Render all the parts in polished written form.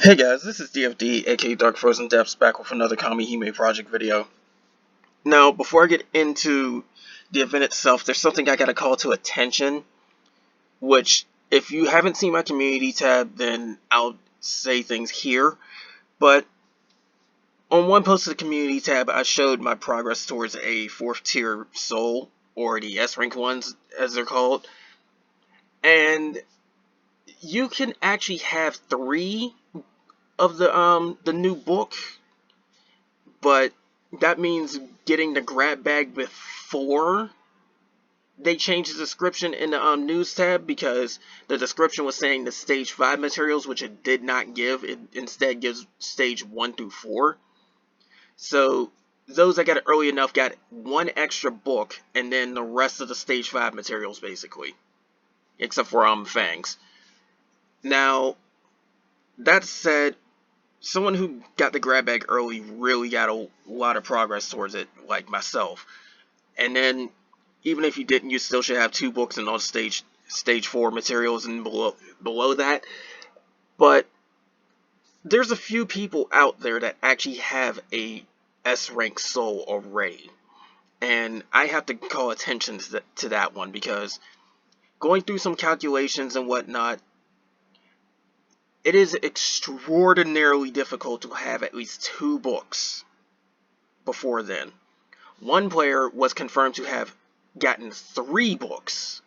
Hey guys, this is DFD, aka Dark Frozen Depths, back with another Kamihime project video. Now, before I get into the event itself, there's something I gotta call to attention, which, if you haven't seen my community tab, then I'll say things here, but on one post of the community tab, I showed my progress towards a 4th tier soul, or the S rank ones, as they're called, and you can actually have 3 of the new book, but that means getting the grab bag before they changed the description in the news tab, because the description was saying the stage 5 materials, which it did not give. It instead gives stage 1 through 4. So those that got it early enough got 1 extra book, and then the rest of the stage 5 materials, basically, except for fangs. Now, that said, someone who got the grab bag early really got a lot of progress towards it, like myself. And then, even if you didn't, you still should have 2 books in all stage 4 materials and below that. But there's a few people out there that actually have a S rank soul already, and I have to call attention to that one, because going through some calculations and whatnot, it is extraordinarily difficult to have at least 2 books before then. One player was confirmed to have gotten 3 books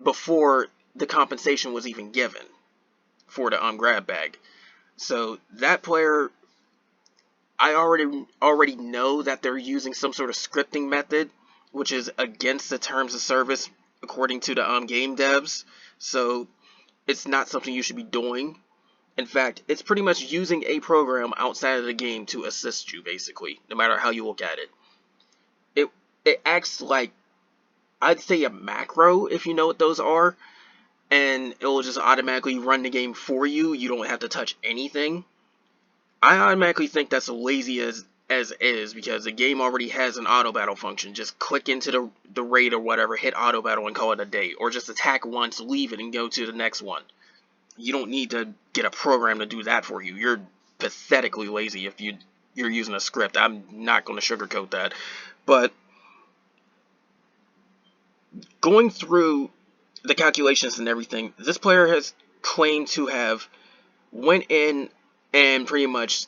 before the compensation was even given for the grab bag. So that player, I already know that they're using some sort of scripting method, which is against the terms of service according to the game devs. So it's not something you should be doing. In fact, it's pretty much using a program outside of the game to assist you, basically, no matter how you look at it. It acts like, I'd say, a macro, if you know what those are, and it will just automatically run the game for you. You don't have to touch anything. I automatically think that's lazy as is, because the game already has an auto battle function. Just click into the raid or whatever, hit auto battle, and call it a day. Or just attack once, leave it, and go to the next one. You don't need to get a program to do that for you. You're pathetically lazy if you're using a script. I'm not going to sugarcoat that. But going through the calculations and everything, this player has claimed to have went in and pretty much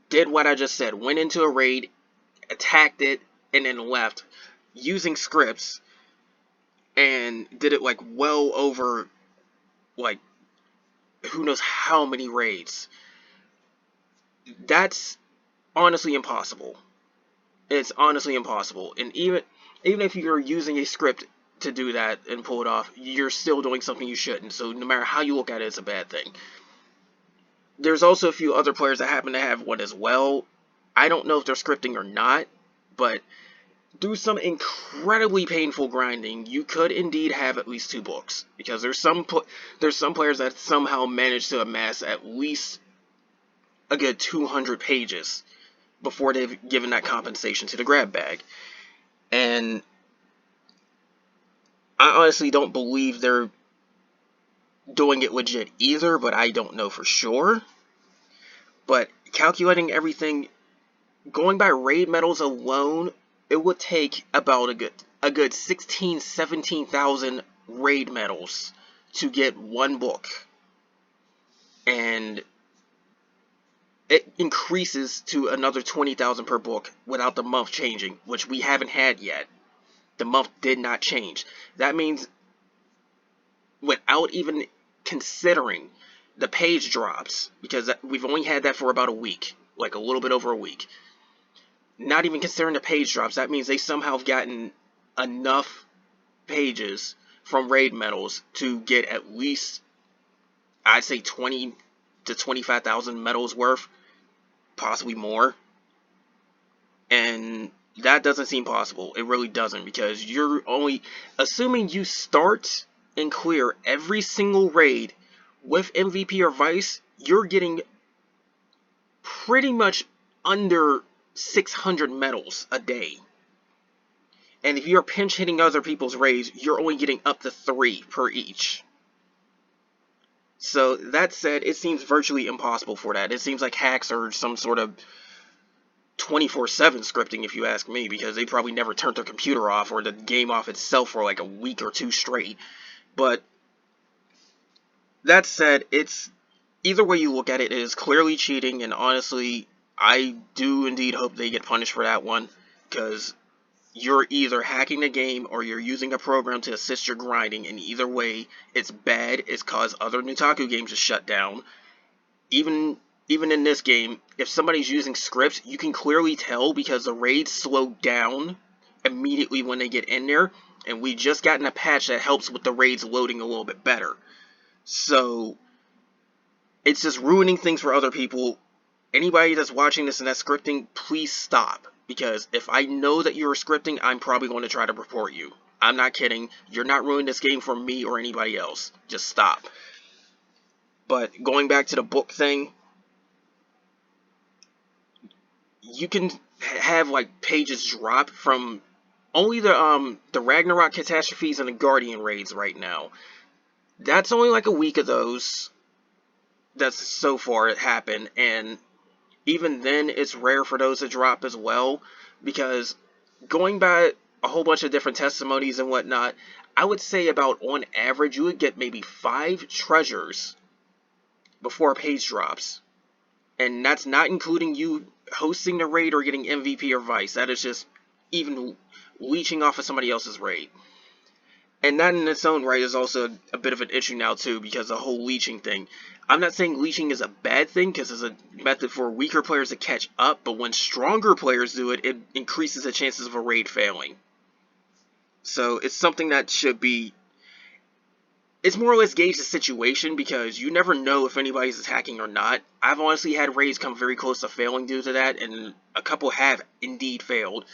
did what I just said. Went into a raid, attacked it, and then left using scripts, and did it like well over, like, who knows how many raids. That's honestly impossible. It's honestly impossible. And even if you're using a script to do that and pull it off, you're still doing something you shouldn't. So no matter how you look at it, it's a bad thing. There's also a few other players that happen to have one as well. I don't know if they're scripting or not, but through some incredibly painful grinding, you could indeed have at least 2 books, because there's some players that somehow manage to amass at least a good 200 pages before they've given that compensation to the grab bag. And I honestly don't believe they're doing it legit either, but I don't know for sure. But calculating everything, going by raid medals alone, it would take about a good 17,000 raid medals to get 1 book. And it increases to another 20,000 per book without the month changing, which we haven't had yet. The month did not change. That means, without even considering the page drops, because we've only had that for about a week, like a little bit over a week. Not even considering the page drops, that means they somehow have gotten enough pages from raid medals to get at least, I'd say, 20 to 25,000 medals worth, possibly more. And that doesn't seem possible. It really doesn't, because you're only, assuming you start and clear every single raid with MVP or Vice, you're getting pretty much under 600 medals a day. And if you're pinch hitting other people's raids, you're only getting up to 3 per each. So that said, it seems virtually impossible for that. It seems like hacks are some sort of 24/7 scripting, if you ask me, because they probably never turned their computer off or the game off itself for like a week or two straight. But that said, it's either way you look at it, it is clearly cheating, and honestly, I do indeed hope they get punished for that one, because you're either hacking the game or you're using a program to assist your grinding, and either way, it's bad. It's caused other Nutaku games to shut down. Even even in this game, if somebody's using scripts, you can clearly tell because the raids slow down immediately when they get in there, and we just gotten a patch that helps with the raids loading a little bit better. So it's just ruining things for other people. Anybody that's watching this and that's scripting, please stop. Because if I know that you're scripting, I'm probably going to try to report you. I'm not kidding. You're not ruining this game for me or anybody else. Just stop. But going back to the book thing, you can have like pages drop from only the Ragnarok catastrophes and the Guardian raids right now. That's only like a week of those. That's so far it happened, and even then it's rare for those to drop as well, because going by a whole bunch of different testimonies and whatnot, I would say about on average you would get maybe 5 treasures before a page drops. And that's not including you hosting the raid or getting MVP or Vice. That is just even leeching off of somebody else's raid. And that in its own right is also a bit of an issue now too, because the whole leeching thing. I'm not saying leeching is a bad thing, because it's a method for weaker players to catch up, but when stronger players do it, it increases the chances of a raid failing. So it's something that should be... It's more or less gauge the situation, because you never know if anybody's attacking or not. I've honestly had raids come very close to failing due to that, and a couple have indeed failed.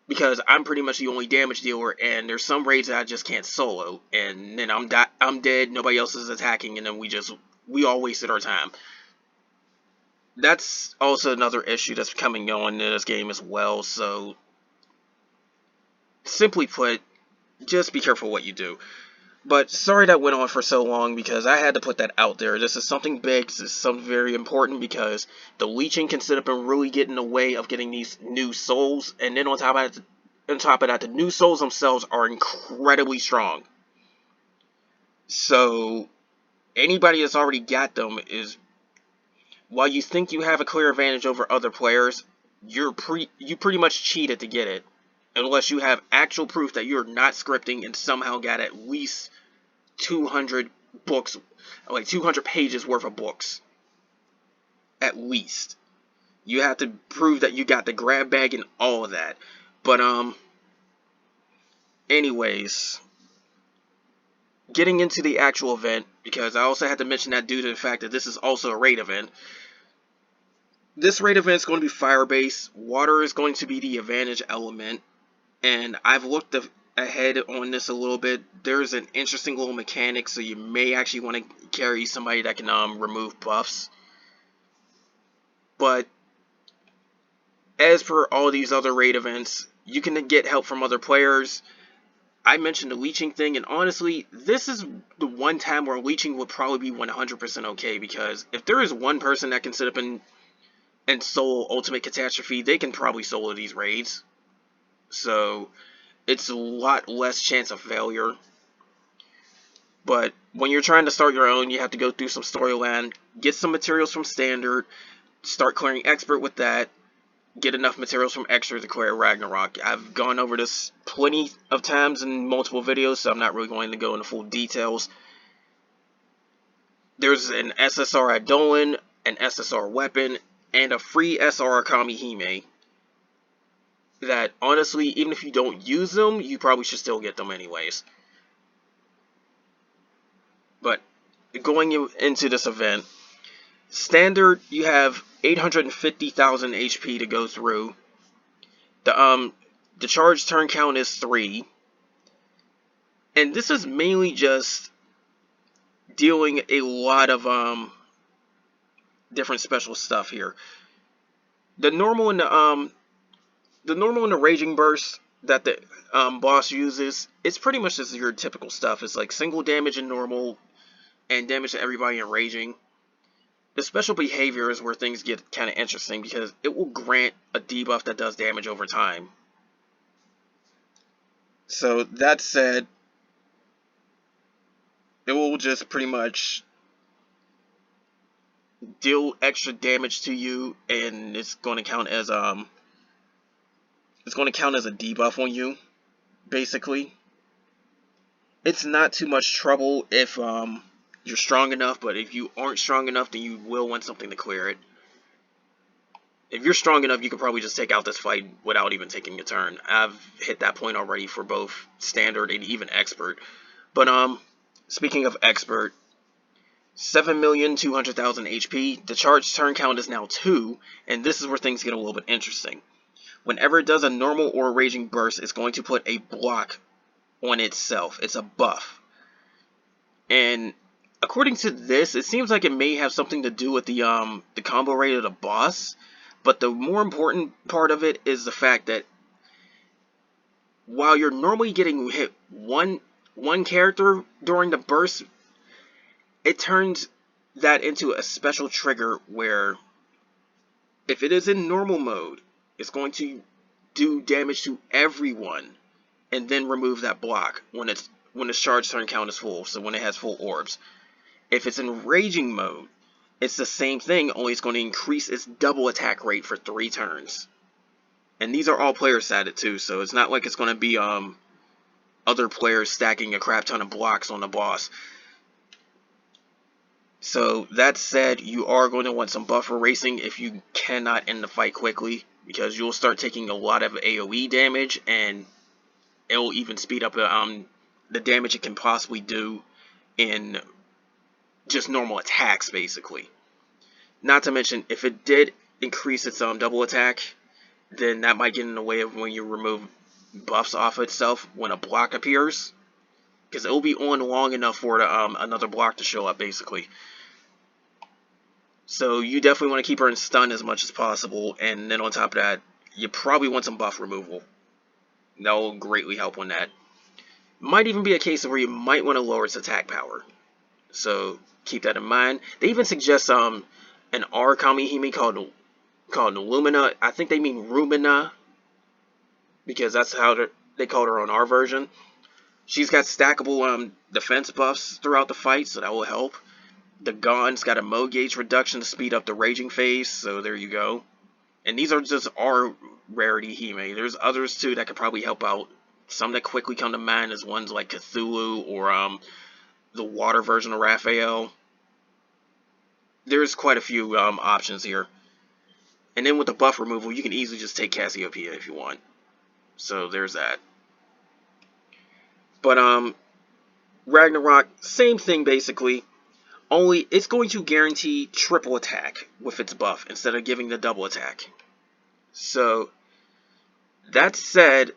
Because I'm pretty much the only damage dealer, and there's some raids that I just can't solo, and then I'm dead, nobody else is attacking, and then we all wasted our time. That's also another issue that's coming on in this game as well, so simply put, just be careful what you do. But sorry that went on for so long, because I had to put that out there. This is something big, this is something very important, because the leeching can sit up and really get in the way of getting these new souls, and then on top of that, the new souls themselves are incredibly strong. So anybody that's already got them is, while you think you have a clear advantage over other players, you pretty much cheated to get it, unless you have actual proof that you're not scripting and somehow got at least 200 books, like 200 pages worth of books. At least. You have to prove that you got the grab bag and all of that. But, anyways, getting into the actual event, because I also had to mention that due to the fact that this is also a raid event. This raid event is going to be fire-based. Water is going to be the advantage element. And I've looked ahead on this a little bit. There's an interesting little mechanic, so you may actually want to carry somebody that can remove buffs. But as per all these other raid events, you can get help from other players. I mentioned the leeching thing, and honestly, this is the one time where leeching would probably be 100% okay, because if there is one person that can sit up and solo Ultimate Catastrophe, they can probably solo these raids. So it's a lot less chance of failure. But when you're trying to start your own, you have to go through some storyline, get some materials from Standard, start clearing Expert with that, get enough materials from Extra to clear Ragnarok. I've gone over this plenty of times in multiple videos, so I'm not really going to go into full details. There's an SSR Adolin, an SSR weapon, and a free SR Kamihime that, honestly, even if you don't use them, you probably should still get them anyways. But going into this event, Standard, you have 850,000 HP to go through. The charge turn count is 3. And this is mainly just dealing a lot of different special stuff here. The normal and the Raging Burst that the boss uses, it's pretty much just your typical stuff. It's like single damage in normal, and damage to everybody in raging. The special behavior is where things get kind of interesting because it will grant a debuff that does damage over time. So that said, it will just pretty much deal extra damage to you, and it's going to count as a debuff on you, basically. It's not too much trouble if you're strong enough, but if you aren't strong enough, then you will want something to clear it. If you're strong enough, you could probably just take out this fight without even taking a turn. I've hit that point already for both standard and even expert. But speaking of expert, 7,200,000 HP. The charge turn count is now 2, and this is where things get a little bit interesting. Whenever it does a normal or a raging burst, it's going to put a block on itself. It's a buff. And according to this, it seems like it may have something to do with the combo rate of the boss. But the more important part of it is the fact that while you're normally getting hit one character during the burst, it turns that into a special trigger where if it is in normal mode, it's going to do damage to everyone and then remove that block when its charge turn count is full, so when it has full orbs. If it's in raging mode, it's the same thing, only it's going to increase its double attack rate for 3 turns. And these are all player statted too, so it's not like it's going to be other players stacking a crap ton of blocks on the boss. So that said, you are going to want some buffer racing if you cannot end the fight quickly, because you'll start taking a lot of AoE damage, and it'll even speed up the damage it can possibly do in just normal attacks, basically. Not to mention, if it did increase its double attack, then that might get in the way of when you remove buffs off itself when a block appears, because it will be on long enough for another block to show up, basically. So you definitely want to keep her in stun as much as possible, and then on top of that, you probably want some buff removal. That will greatly help on that. Might even be a case where you might want to lower its attack power. So keep that in mind. They even suggest an R Kamihime called Lumina. I think they mean Rumina, because that's how they called her on our version. She's got stackable defense buffs throughout the fight, so that will help. The Gon's got a mode gauge reduction to speed up the raging phase, so there you go. And these are just our rarity Hime. There's others too that could probably help out. Some that quickly come to mind is ones like Cthulhu or the water version of Raphael. There's quite a few options here. And then with the buff removal, you can easily just take Cassiopeia if you want. So there's that. But Ragnarok, same thing basically. Only it's going to guarantee triple attack with its buff instead of giving the double attack. So that said,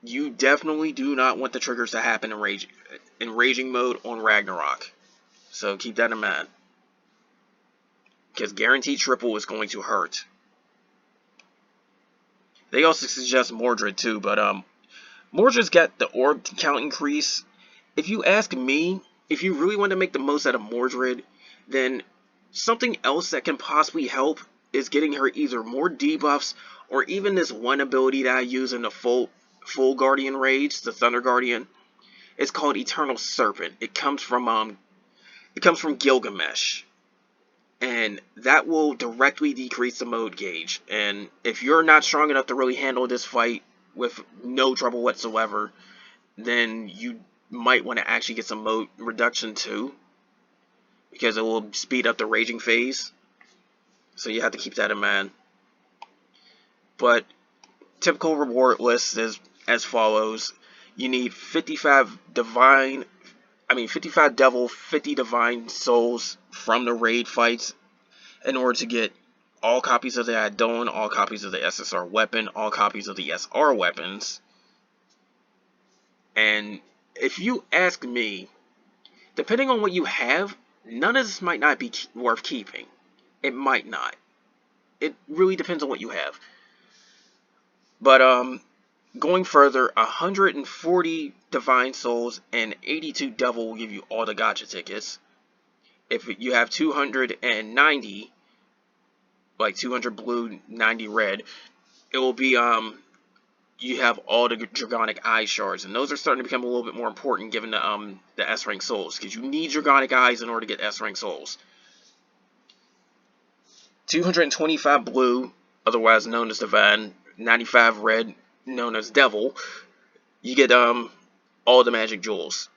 you definitely do not want the triggers to happen in raging mode on Ragnarok. So keep that in mind, because guaranteed triple is going to hurt. They also suggest Mordred too, but Mordred's got the orb count increase. If you ask me, if you really want to make the most out of Mordred, then something else that can possibly help is getting her either more debuffs or even this one ability that I use in the full Guardian raids, the Thunder Guardian. It's called Eternal Serpent. It comes from Gilgamesh, and that will directly decrease the mode gauge. And if you're not strong enough to really handle this fight with no trouble whatsoever, then you might want to actually get some mode reduction too, because it will speed up the raging phase. So you have to keep that in mind. But typical reward list is as follows. You need 55 devil, 50 divine souls from the raid fights in order to get all copies of the Adon, all copies of the SSR weapon, all copies of the SR weapons. And if you ask me, depending on what you have, none of this might not be worth keeping. It might not. It really depends on what you have. But going further, 140 divine souls and 82 devil will give you all the gacha tickets. If you have 290, like 200 blue, 90 red, it will be you have all the Dragonic Eye shards, and those are starting to become a little bit more important given the S rank souls, because you need Dragonic Eyes in order to get S rank souls. 225 blue, otherwise known as Divine, 95 red, known as Devil, you get all the magic jewels.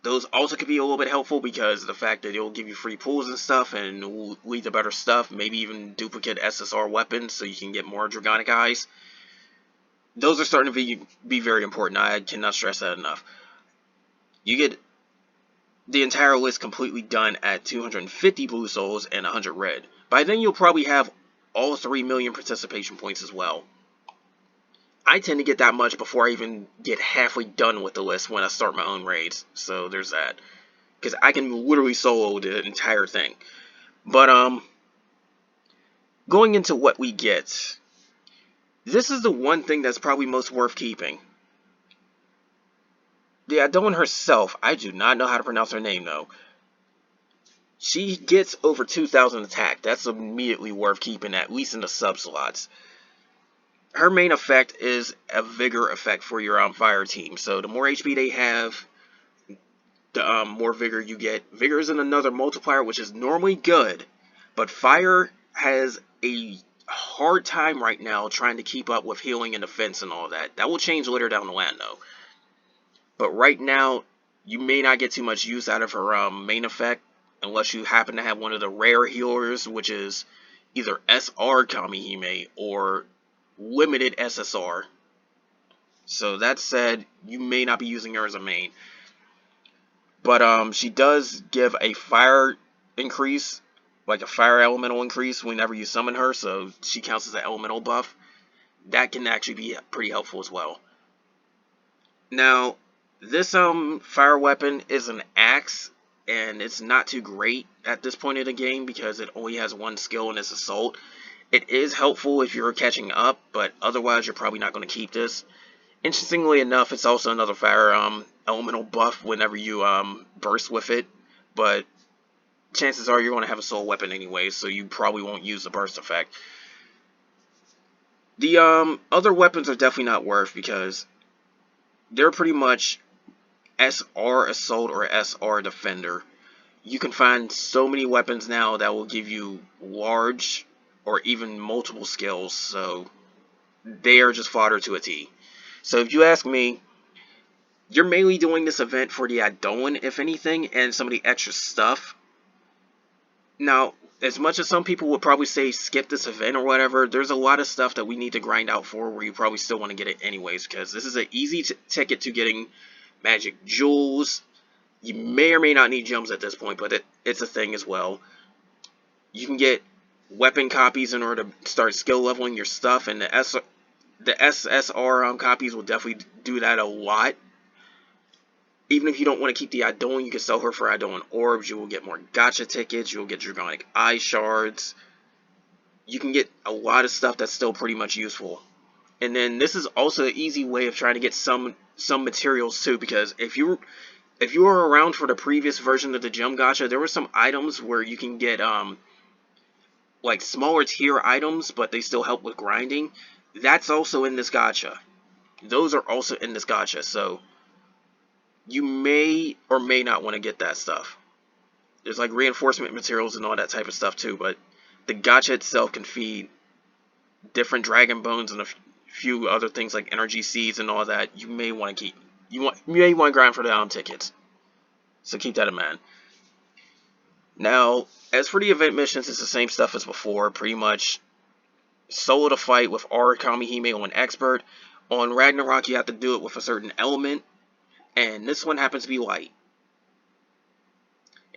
Those also could be a little bit helpful because of the fact that it'll give you free pulls and stuff and lead to better stuff, maybe even duplicate SSR weapons so you can get more Dragonic Eyes. Those are starting to be very important. I cannot stress that enough. You get the entire list completely done at 250 blue souls and 100 red. By then you'll probably have all 3 million participation points as well. I tend to get that much before I even get halfway done with the list when I start my own raids. So there's that. Because I can literally solo the entire thing. But going into what we get, this is the one thing that's probably most worth keeping. The Adon herself, I do not know how to pronounce her name though. She gets over 2,000 attack. That's immediately worth keeping, at least in the sub-slots. Her main effect is a vigor effect for your fire team. So the more HP they have, the more vigor you get. Vigor is another multiplier, which is normally good, but fire has a hard time right now trying to keep up with healing and defense and all that. That will change later down the line though. But right now, you may not get too much use out of her main effect unless you happen to have one of the rare healers, which is either SR Kamihime or limited SSR. So that said, you may not be using her as a main. But she does give a fire increase, like a fire elemental increase whenever you summon her, so she counts as an elemental buff. That can actually be pretty helpful as well. Now, this fire weapon is an axe, and it's not too great at this point in the game because it only has one skill and it's assault. It is helpful if you're catching up, but otherwise you're probably not going to keep this. Interestingly enough, it's also another fire elemental buff whenever you burst with it, but chances are you're going to have a soul weapon anyway, so you probably won't use the burst effect. The other weapons are definitely not worth because they're pretty much SR Assault or SR Defender. You can find so many weapons now that will give you large or even multiple skills, so they are just fodder to a T. So if you ask me, you're mainly doing this event for the Adon, if anything, and some of the extra stuff. Now, as much as some people would probably say skip this event or whatever, there's a lot of stuff that we need to grind out for where you probably still want to get it anyways, because this is an easy ticket to getting magic jewels. You may or may not need gems at this point, but it's a thing as well. You can get weapon copies in order to start skill leveling your stuff, and the SSR copies will definitely do that a lot. Even if you don't want to keep the Adon, you can sell her for Adon orbs. You will get more gacha tickets. You'll get Dragonic Eye shards. You can get a lot of stuff that's still pretty much useful. And then this is also an easy way of trying to get some materials too, because if you were around for the previous version of the gem gacha, there were some items where you can get like smaller tier items, but they still help with grinding. That's also in this gacha. Those are also in this gacha, so you may or may not want to get that stuff. There's like reinforcement materials and all that type of stuff too, but the gacha itself can feed different dragon bones and a few other things like energy seeds and all that. You may want to keep. You may want to grind for the tickets. So keep that in mind. Now, as for the event missions, it's the same stuff as before. Pretty much solo to fight with R Kamihime on Expert. On Ragnarok, you have to do it with a certain element. And this one happens to be light.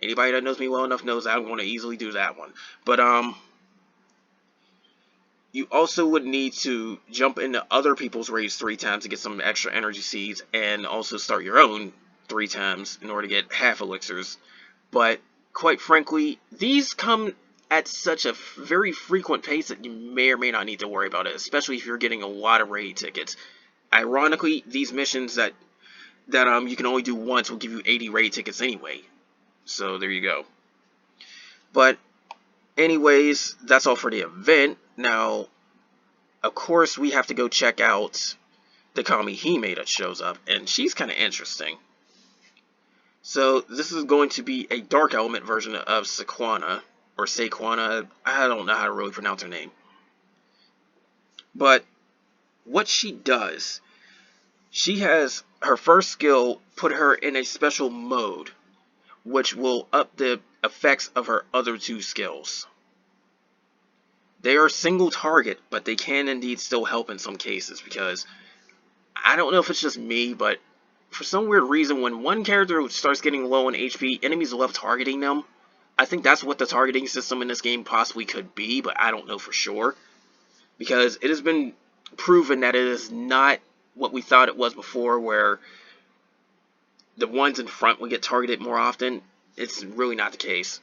Anybody that knows me well enough knows I'm going to easily do that one. But, you also would need to jump into other people's raids 3 times to get some extra energy seeds. And also start your own 3 times in order to get half elixirs. But, quite frankly, these come at such a very frequent pace that you may or may not need to worry about it. Especially if you're getting a lot of raid tickets. Ironically, these missions that you can only do once will give you 80 raid tickets anyway. So there you go. But anyways, that's all for the event. Now, of course, we have to go check out the Kamihime that shows up, and she's kind of interesting. So this is going to be a dark element version of Sequana, or Saquana. I don't know how to really pronounce her name. But what she does, she has her first skill put her in a special mode, which will up the effects of her other two skills. They are single target, but they can indeed still help in some cases, because I don't know if it's just me, but for some weird reason, when one character starts getting low on HP, enemies love targeting them. I think that's what the targeting system in this game possibly could be, but I don't know for sure. Because it has been proven that it is not what we thought it was before, where the ones in front would get targeted more often. It's really not the case.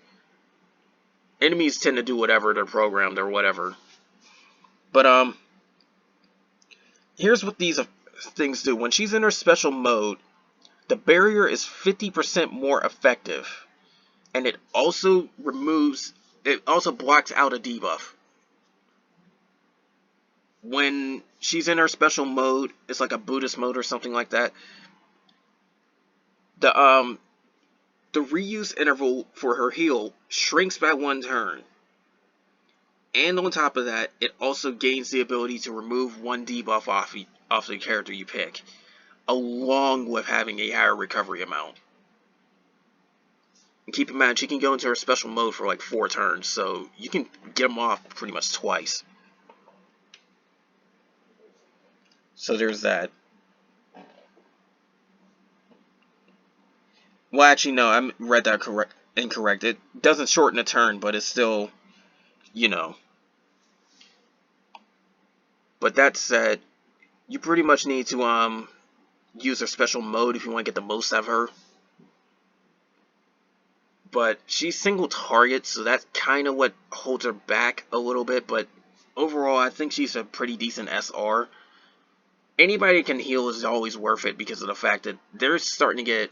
Enemies tend to do whatever they're programmed or whatever. But, here's what these things do. When she's in her special mode, the barrier is 50% more effective. And it also blocks out a debuff. When she's in her special mode, it's like a Buddhist mode or something like that. The reuse interval for her heal shrinks by 1 turn. And on top of that, it also gains the ability to remove 1 debuff off the character you pick, along with having a higher recovery amount. And keep in mind, she can go into her special mode for like 4 turns, so you can get them off pretty much twice. So there's that. Well, actually, no, I read that incorrect. It doesn't shorten a turn, but it's still, you know. But that said, you pretty much need to use her special mode if you want to get the most out of her. But she's single target, so that's kind of what holds her back a little bit. But overall, I think she's a pretty decent SR. Anybody that can heal is always worth it because of the fact that they're starting to get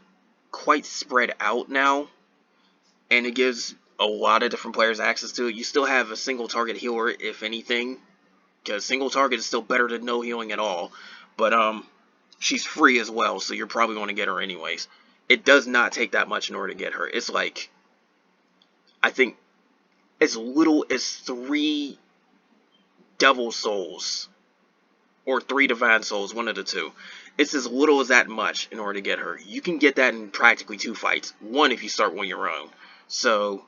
quite spread out now. And it gives a lot of different players access to it. You still have a single target healer, if anything. Because single target is still better than no healing at all. But, she's free as well, so you're probably going to get her anyways. It does not take that much in order to get her. It's like, I think, as little as 3 Devil Souls. Or 3 Divine Souls, one of the two. It's as little as that much in order to get her. You can get that in practically 2 fights. 1 if you start on your own. So,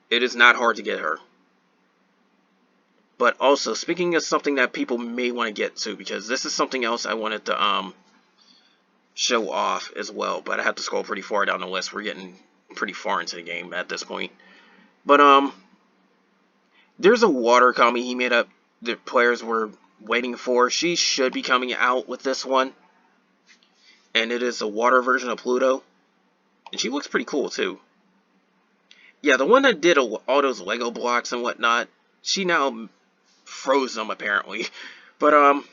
it is not hard to get her. But also, speaking of something that people may want to get to, because this is something else I wanted to show off as well. But I have to scroll pretty far down the list. We're getting pretty far into the game at this point. But there's a water Kamihime that the players were waiting for. She should be coming out with this one. And it is a water version of Pluto. And she looks pretty cool too. Yeah, the one that did all those Lego blocks and whatnot, she now froze them apparently. But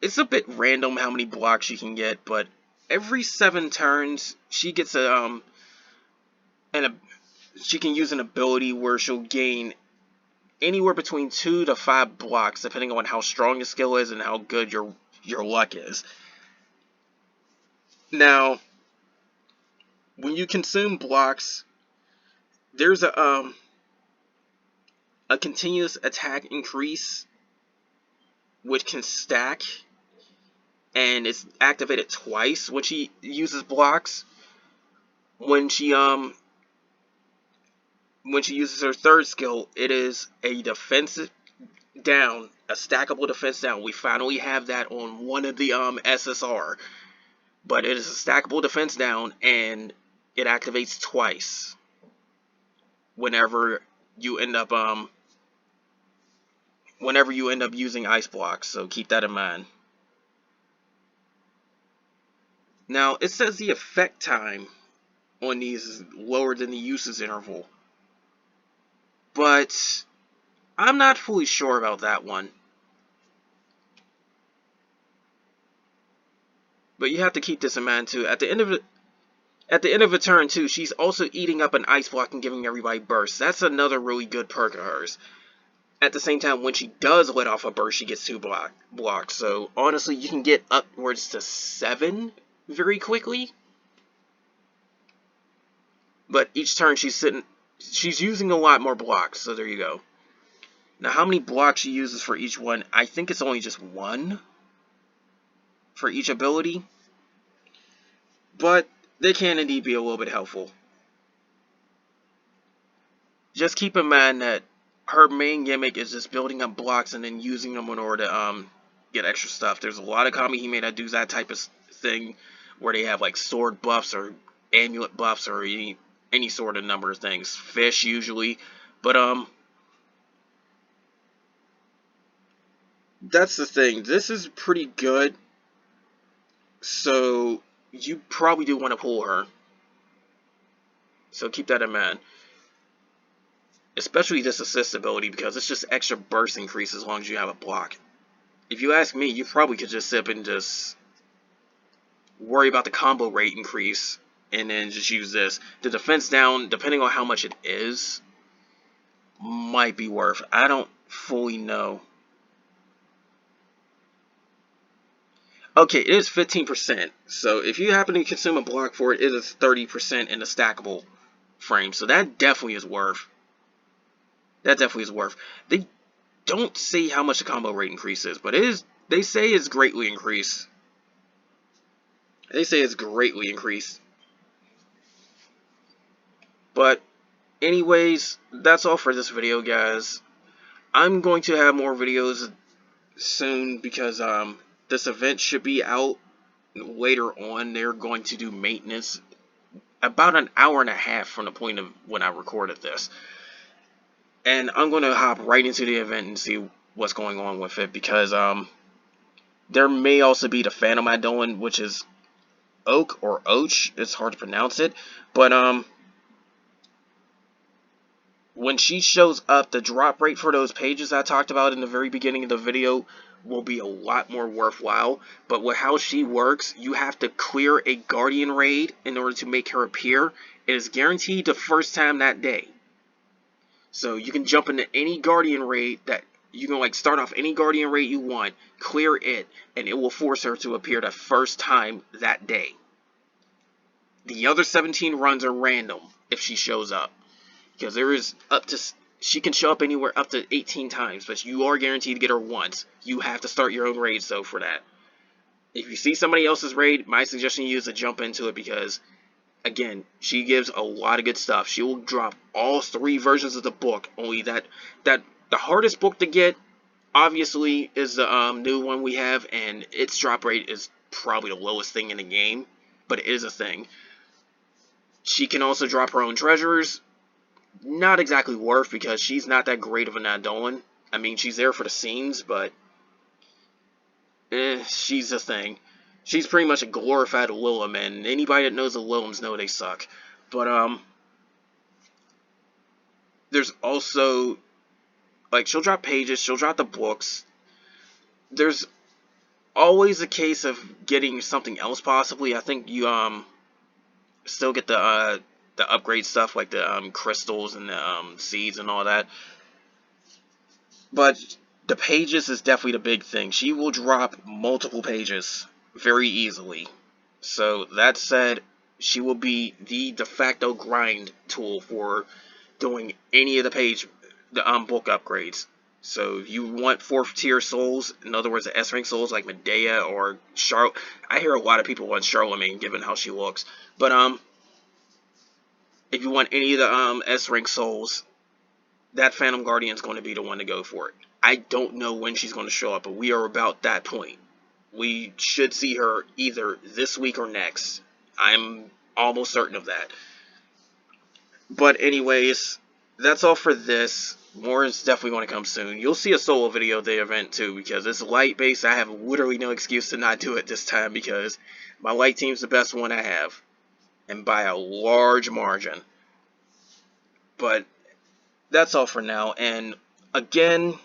it's a bit random how many blocks she can get, but every 7 turns she gets she can use an ability where she'll gain anywhere between 2 to 5 blocks depending on how strong your skill is and how good your luck is. Now, when you consume blocks, there's a continuous attack increase which can stack, and it's activated twice when she uses blocks. When she uses her 3rd skill, it is a defensive down, a stackable defense down. We finally have that on one of the SSR, but it is a stackable defense down, and it activates twice whenever you end up using ice blocks. So keep that in mind. Now, it says the effect time on these is lower than the usage interval, but I'm not fully sure about that one. But you have to keep this in mind too. At the end of it, At the end of a turn, too, she's also eating up an ice block and giving everybody bursts. That's another really good perk of hers. At the same time, when she does let off a burst, she gets 2 blocks. So, honestly, you can get upwards to 7 very quickly. But each turn, she's using a lot more blocks, so there you go. Now, how many blocks she uses for each one? I think it's only just 1 for each ability. But they can indeed be a little bit helpful. Just keep in mind that her main gimmick is just building up blocks and then using them in order to get extra stuff. There's a lot of Kamihime that do that type of thing, where they have like sword buffs or amulet buffs or any sort of number of things. Fish usually, but that's the thing. This is pretty good, so you probably do want to pull her. So keep that in mind. Especially this assist ability, because it's just extra burst increase as long as you have a block. If you ask me, you probably could just sit and just worry about the combo rate increase and then just use this. The defense down, depending on how much it is, might be worth. I don't fully know. Okay, it is 15%. So if you happen to consume a block for it, it is 30% in the stackable frame. So that definitely is worth. That definitely is worth. They don't say how much the combo rate increase is, but it is. They say it's greatly increased. They say it's greatly increased. But anyways, that's all for this video, guys. I'm going to have more videos soon because this event should be out later on. They're going to do maintenance about an hour and a half from the point of when I recorded this. And I'm going to hop right into the event and see what's going on with it, because there may also be the Phantom Idolin, which is Oak or Oach. It's hard to pronounce it, but when she shows up, the drop rate for those pages I talked about in the very beginning of the video will be a lot more worthwhile. But with how she works, you have to clear a Guardian raid in order to make her appear. It is guaranteed the first time that day. So you can jump into any Guardian raid that you can start off any Guardian raid you want, clear it, and it will force her to appear the first time that day. The other 17 runs are random if she shows up, because there is she can show up anywhere up to 18 times, but you are guaranteed to get her once. You have to start your own raids though for that. If you see somebody else's raid, my suggestion to you is to jump into it, because again, she gives a lot of good stuff. She will drop all 3 versions of the book. Only that the hardest book to get, obviously, is the new one we have, and its drop rate is probably the lowest thing in the game, but it is a thing. She can also drop her own treasures. Not exactly worth, because she's not that great of an Idolin. I mean, she's there for the scenes, but she's a thing. She's pretty much a glorified Willem, and anybody that knows the Willems know they suck. But, there's also, she'll drop pages, she'll drop the books. There's always a case of getting something else, possibly. I think you, still get the upgrade stuff, like the, crystals and the, seeds and all that. But the pages is definitely the big thing. She will drop multiple pages very easily. So that said, she will be the de facto grind tool for doing any of the book upgrades. So if you want 4th tier souls, in other words the S rank souls like Medea or Charlotte, I hear a lot of people want Charlemagne given how she looks. But if you want any of the S rank souls, that Phantom Guardian is going to be the one to go for it. I don't know when she's going to show up, but we are about that point. We should see her either this week or next. I'm almost certain of that. But anyways, that's all for this. More is definitely going to come soon. You'll see a solo video of the event too, because it's light based. I have literally no excuse to not do it this time, because my light team's the best one I have, and by a large margin. But that's all for now. And again,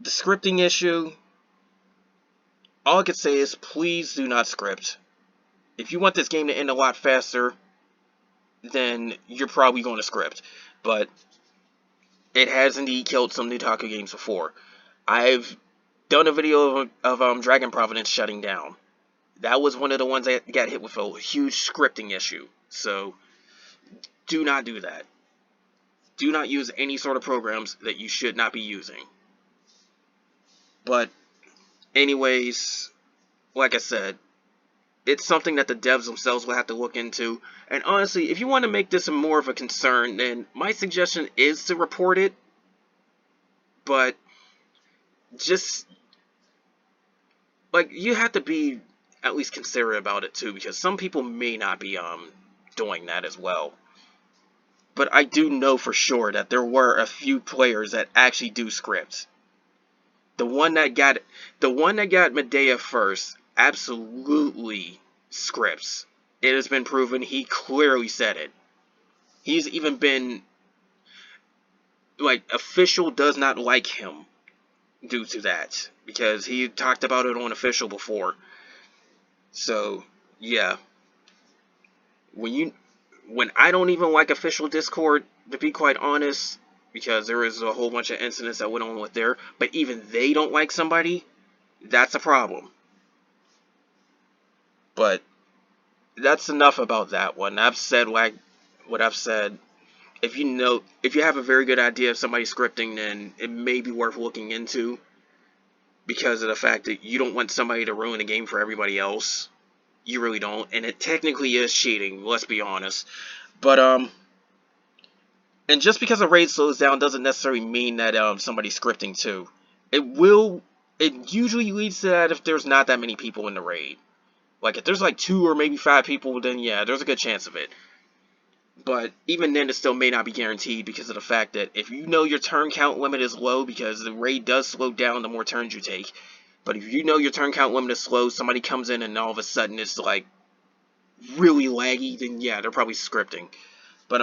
the scripting issue, all I could say is please do not script. If you want this game to end a lot faster, then you're probably going to script. But it has indeed killed some Nutaku games before. I've done a video of Dragon Providence shutting down. That was one of the ones that got hit with a huge scripting issue. So, do not do that. Do not use any sort of programs that you should not be using. But, anyways, like I said, it's something that the devs themselves will have to look into. And honestly, if you want to make this more of a concern, then my suggestion is to report it. But, just, like, you have to be at least considerate about it too, because some people may not be doing that as well. But I do know for sure that there were a few players that actually do scripts. The one that got Medea first absolutely scripts. It has been proven. He clearly said it. He's even been, like, official does not like him due to that, because he talked about it on official before. So, yeah. When I don't even like official Discord, to be quite honest, because there is a whole bunch of incidents that went on with there, but even they don't like somebody, that's a problem. But that's enough about that one. I've said what I've said. If you have a very good idea of somebody scripting, then it may be worth looking into, because of the fact that you don't want somebody to ruin the game for everybody else. You really don't, and it technically is cheating, let's be honest. But and just because a raid slows down doesn't necessarily mean that somebody's scripting too. It usually leads to that if there's not that many people in the raid. Like, if there's like 2 or maybe 5 people, then yeah, there's a good chance of it. But even then, it still may not be guaranteed, because of the fact that if you know your turn count limit is low, because the raid does slow down the more turns you take. But if you know your turn count limit is low, somebody comes in and all of a sudden it's like really laggy, then yeah, they're probably scripting. But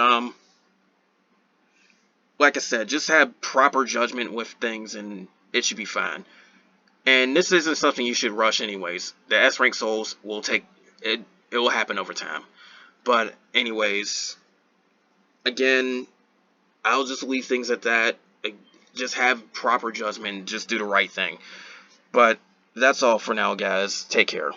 like I said, just have proper judgment with things and it should be fine. And this isn't something you should rush anyways. The S rank souls will take it. It will happen over time. But anyways, again, I'll just leave things at that. Just have proper judgment. Just do the right thing. But that's all for now, guys. Take care.